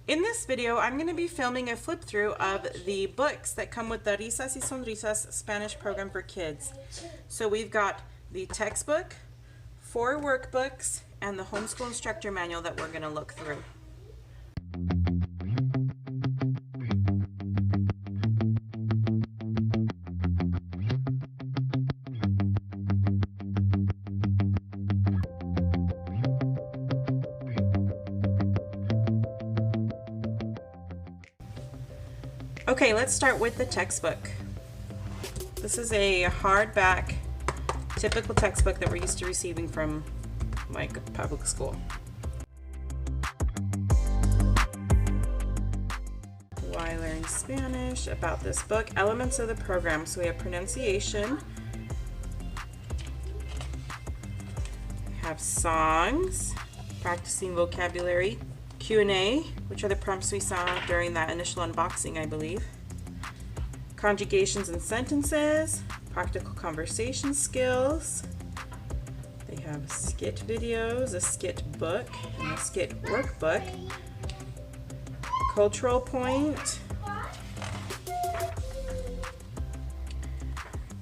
In this video, I'm going to be filming a flip through of the books that come with the Risas Y Sonrisas Spanish program for kids. So we've got the textbook, 4 workbooks, and the homeschool instructor manual that we're going to look through. Okay, let's start with the textbook. This is a hardback, typical textbook that we're used to receiving from like a public school. Why learn Spanish? About this book, elements of the program. So we have pronunciation, we have songs, practicing vocabulary, Q&A, which are the prompts we saw during that initial unboxing, I believe. Conjugations and sentences, practical conversation skills. They have skit videos, a skit book, and a skit workbook. Cultural point.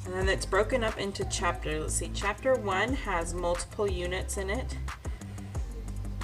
And then it's broken up into chapters. Let's see, chapter 1 has multiple units in it.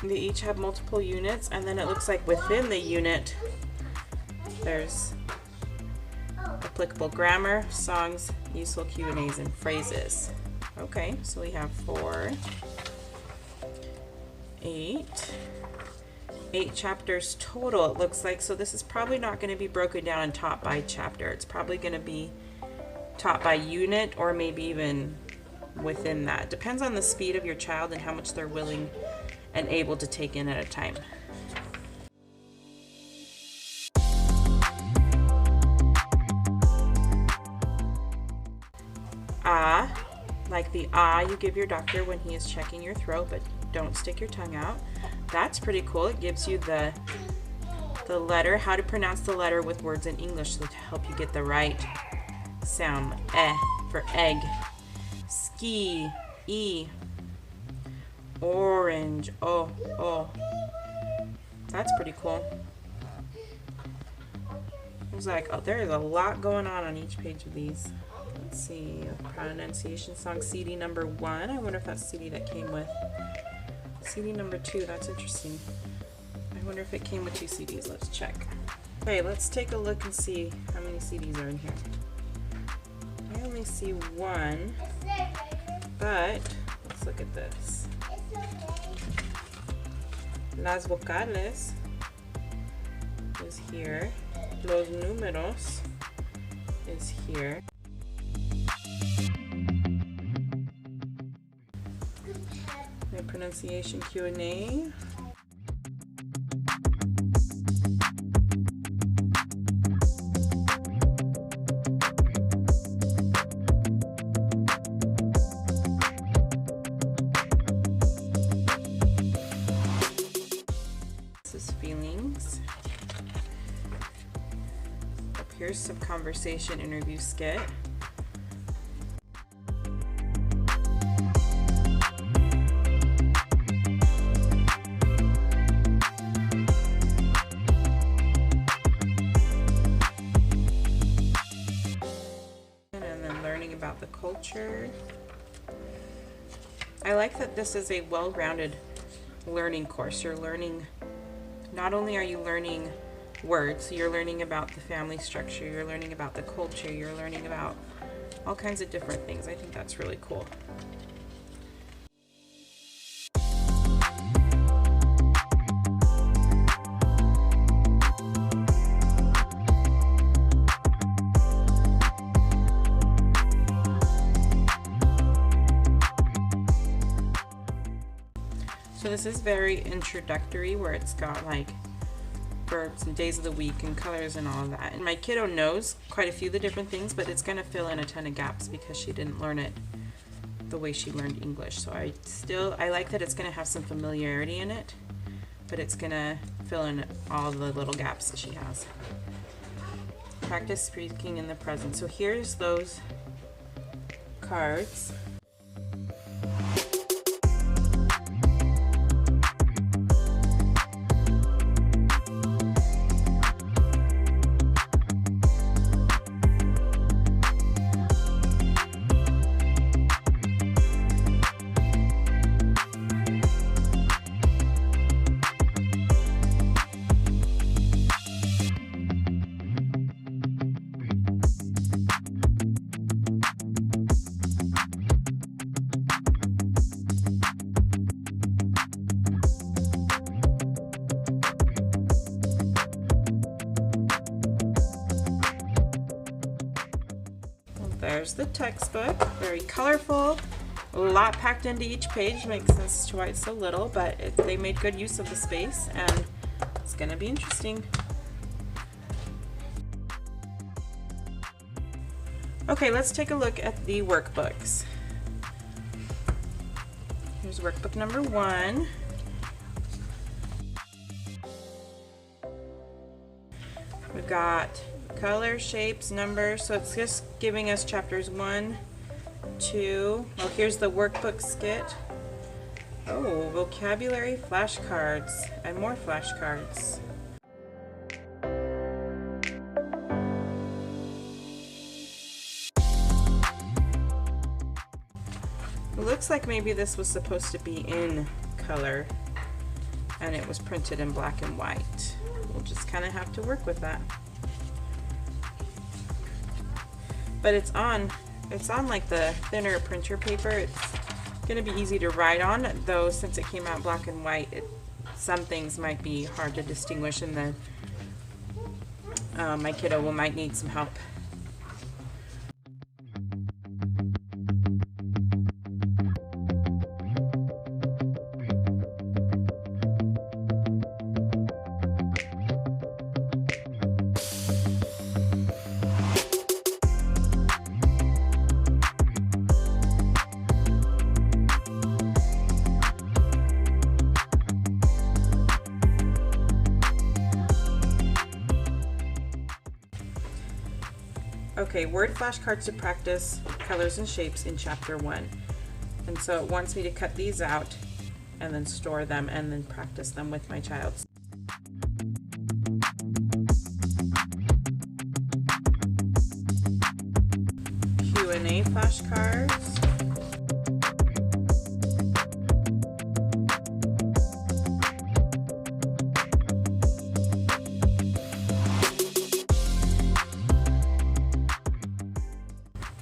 They each have multiple units, and then it looks like within the unit there's applicable grammar, songs, useful Q&As, and phrases. Okay, so we have 8 chapters total, it looks like. So this is probably not going to be broken down and taught by chapter. It's probably going to be taught by unit, or maybe even within that. Depends on the speed of your child and how much they're willing and able to take in at a time. Like the you give your doctor when he is checking your throat, but don't stick your tongue out. That's pretty cool. It gives you the letter, how to pronounce the letter with words in English, so to help you get the right sound. For egg. Ski, E. Orange, oh. That's pretty cool. It was like, there's a lot going on each page of these. Let's see, pronunciation song, CD number 1. I wonder if that's CD that came with. CD number 2, that's interesting. I wonder if it came with 2 CDs. Let's check. Okay, let's take a look and see how many CDs are in here. I only see 1, but let's look at this. Las vocales is here. Los números is here. The pronunciation Q&A. Feelings. Up here's some conversation interview skit. And then learning about the culture. I like that this is a well-rounded learning course. You're learning, not only are you learning words, you're learning about the family structure, you're learning about the culture, you're learning about all kinds of different things. I think that's really cool. So this is very introductory, where it's got like verbs and days of the week and colors and all of that. And my kiddo knows quite a few of the different things, but it's going to fill in a ton of gaps because she didn't learn it the way she learned English. So I like that it's going to have some familiarity in it, but it's going to fill in all the little gaps that she has. Practice speaking in the present. So here's those cards. there's the textbook. Very colorful. A lot packed into each page. Makes sense to why it's so little, but they made good use of the space, and it's going to be interesting. Okay, let's take a look at the workbooks. Here's workbook number 1. We've got color, shapes, numbers, so it's just giving us chapters 1, 2. Oh, here's the workbook skit. Oh, vocabulary flashcards and more flashcards. It looks like maybe this was supposed to be in color and it was printed in black and white. We'll just kind of have to work with that. But it's on like the thinner printer paper. It's gonna be easy to write on, though since it came out black and white, some things might be hard to distinguish, and then my kiddo might need some help. Okay, word flashcards to practice colors and shapes in chapter 1. And so it wants me to cut these out and then store them and then practice them with my child. Q&A flashcards.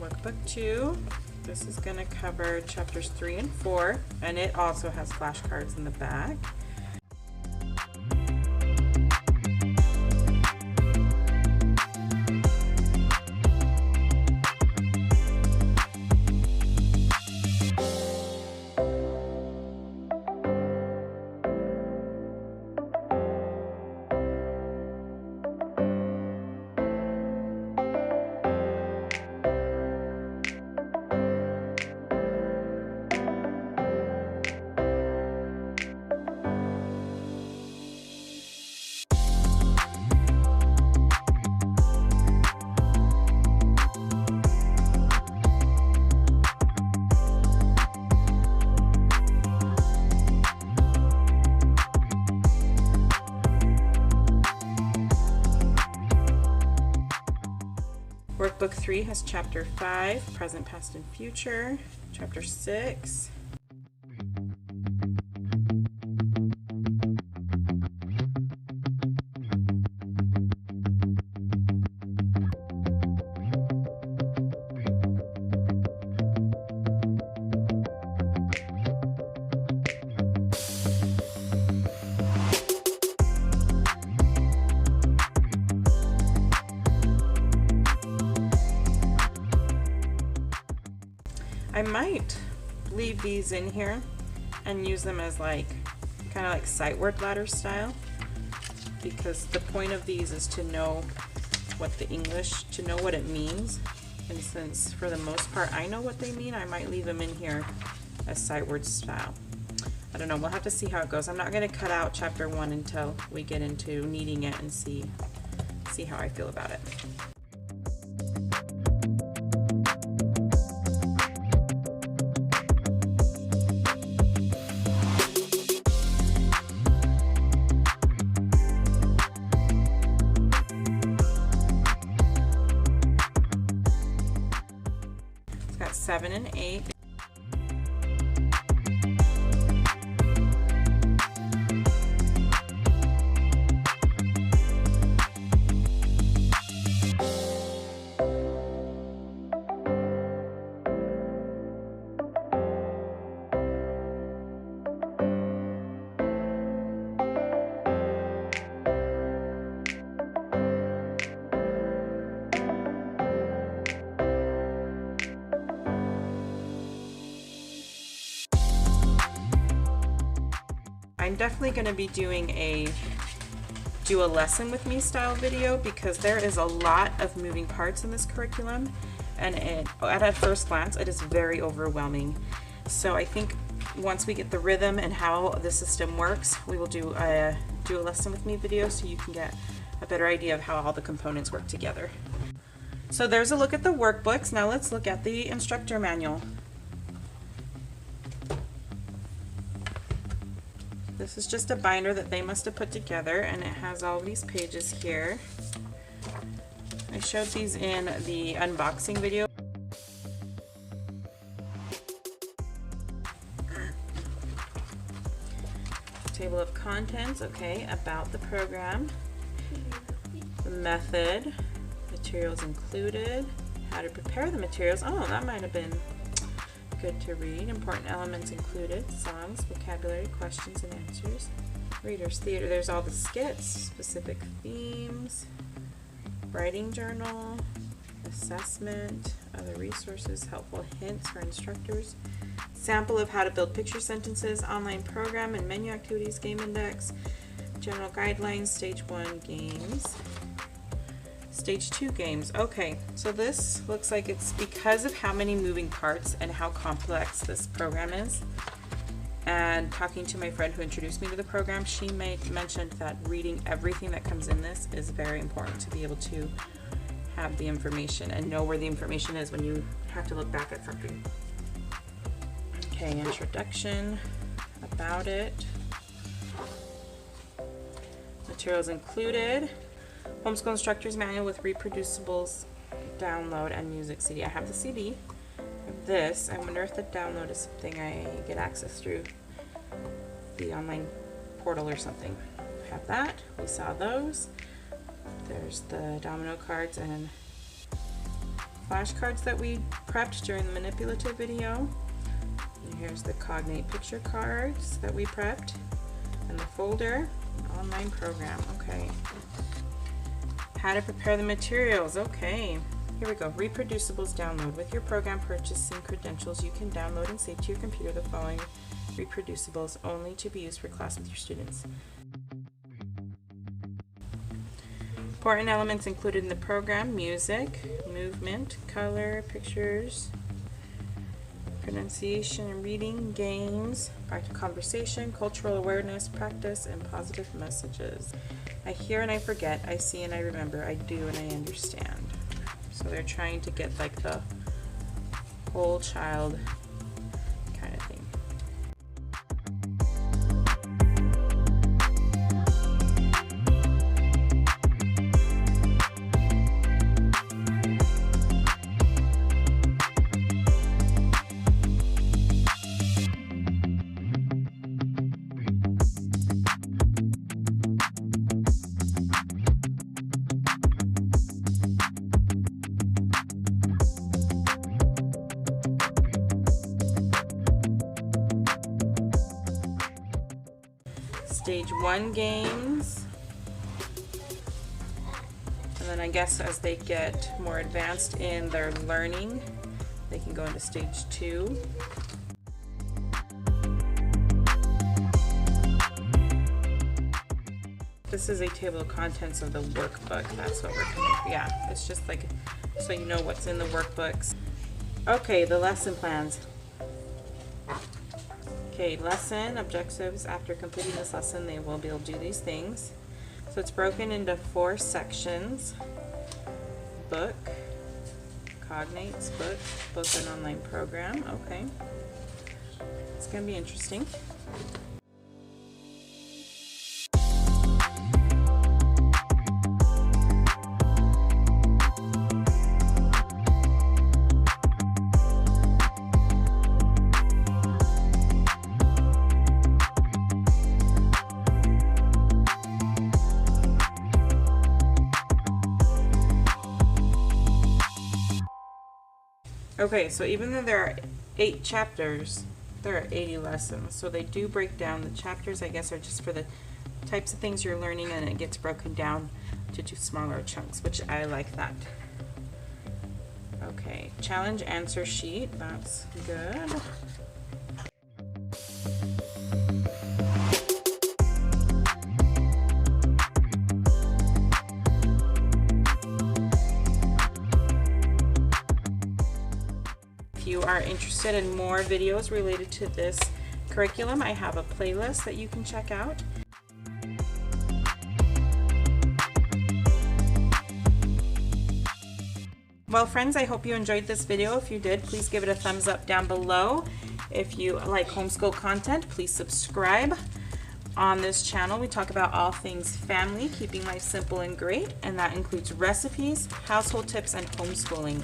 Workbook 2, this is going to cover chapters 3 and 4, and it also has flashcards in the back. Workbook 3 has chapter 5, present, past, and future. Chapter 6. I might leave these in here and use them as like kind of like sight word ladder style, because the point of these is to know what the English, to know what it means, and since for the most part I know what they mean, I might leave them in here as sight word style. I don't know, we'll have to see how it goes. I'm not going to cut out chapter 1 until we get into needing it and see how I feel about it. It's got 7 and 8. I'm definitely going to be doing a do a lesson with me style video, because there is a lot of moving parts in this curriculum, and at a first glance it is very overwhelming. So I think once we get the rhythm and how the system works, we will do a lesson with me video so you can get a better idea of how all the components work together. So there's a look at the workbooks. Now let's look at the instructor manual. This is just a binder that they must have put together, and it has all these pages here. I showed these in the unboxing video. Table of contents, okay, about the program, the method, materials included, how to prepare the materials. Oh, that might have been good to read. Important elements included, songs, vocabulary, questions and answers, reader's theater. There's all the skits, specific themes, writing journal, assessment, other resources, helpful hints for instructors, sample of how to build picture sentences, online program and menu activities, game index, general guidelines, stage 1 games, stage 2 games. Okay, so this looks like it's because of how many moving parts and how complex this program is. And talking to my friend who introduced me to the program, she mentioned that reading everything that comes in this is very important to be able to have the information and know where the information is when you have to look back at something. Okay, introduction, about it, materials included, homeschool instructor's manual with reproducibles, download, and music CD. I have the CD of this. I wonder if the download is something I get access through the online portal or something. I have that. We saw those. There's the domino cards and flashcards that we prepped during the manipulative video. And here's the cognate picture cards that we prepped, and the folder, an online program. Okay. How to prepare the materials. Okay. Here we go. Reproducibles download. With your program purchasing credentials, you can download and save to your computer the following reproducibles, only to be used for class with your students. Important elements included in the program: music, movement, color, pictures, pronunciation and reading, games, practical conversation, cultural awareness, practice, and positive messages. I hear and I forget, I see and I remember, I do and I understand. So they're trying to get like the whole child kind of thing. Stage 1 games, and then I guess as they get more advanced in their learning, they can go into stage 2. This is a table of contents of the workbook. That's what we're coming for. Yeah, it's just like so you know what's in the workbooks. Okay, the lesson plans. Okay, lesson objectives. After completing this lesson, they will be able to do these things. So it's broken into 4 sections: book, cognates, book and online program. Okay, it's gonna be interesting. Okay, so even though there are 8 chapters, there are 80 lessons. So they do break down. The chapters, I guess, are just for the types of things you're learning, and it gets broken down to 2 smaller chunks, which I like that. Okay, challenge answer sheet. That's good. you are interested in more videos related to this curriculum, I have a playlist that you can check out. Well friends, I hope you enjoyed this video. If you did, please give it a thumbs up down below. If you like homeschool content, please subscribe. On this channel, we talk about all things family, keeping life simple and great, and that includes recipes, household tips, and homeschooling.